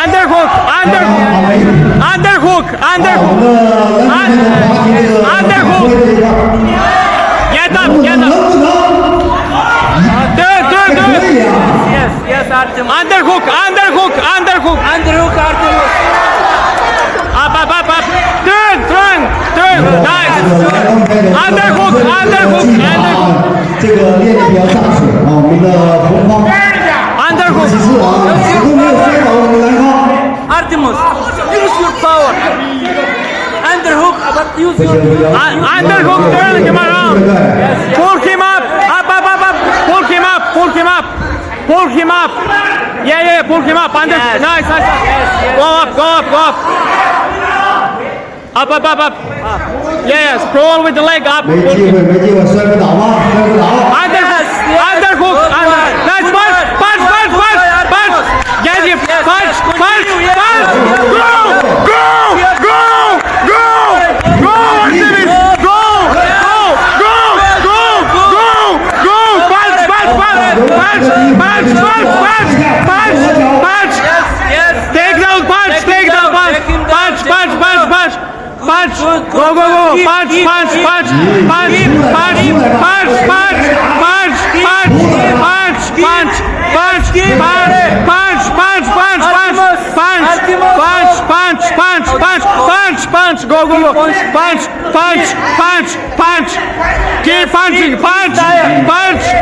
Underhook, Artemus. Up. Turn. Nice. Underhook. 这个练的比较扎实啊，我们的红方。Underhook. 都没有摔倒我们蓝方。Artemus, use your power. Underhook, but use your Underhook, turn him around. Pull him up. Pull him up. Yeah, pull him up. Nice. Go up. Up. Yes, sprawl with the leg up. 没机会，摔不倒吗？Underhook. Nice punch. Get him. Punch. Go, Artemis. Go. Punch. Yes. Take down punch. Punch. Go. Punch. Go. Punch. Keep punching. Punch.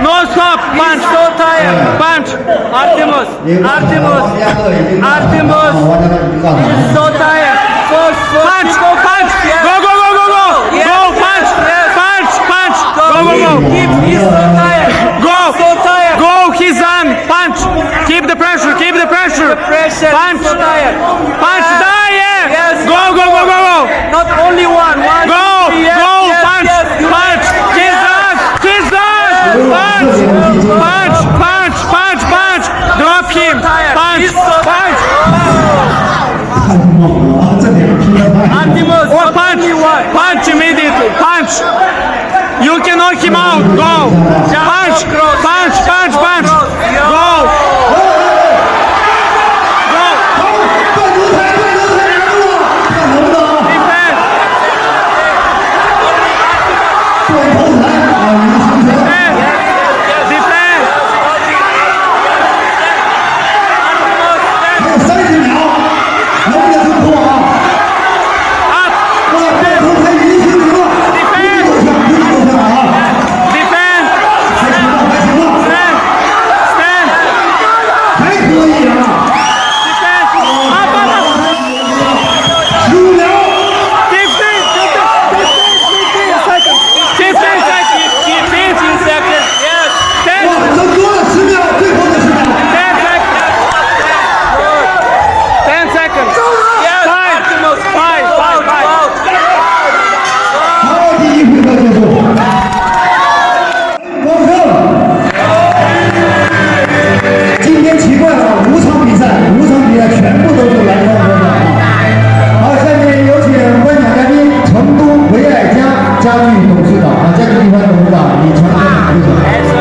No stop. Punch. So tired. Punch. Artemus, he's so tired. Punch. Go. Yes. Go. Punch. Go. He's so tired. Go. So tired. Go. He's on. Punch. Keep the pressure. Pressure. Punch. So tired. Punch. Die. Yes. Go. Not only one. Go. Yes, Go. yes, Punch. yes. Punch. He's on. Punch. Drop him. Punch. He's so Punch. 这两拼的太。 Artemus, Oh, not punch. only one. Punch immediately. Punch. You can knock him out. Go. Punch.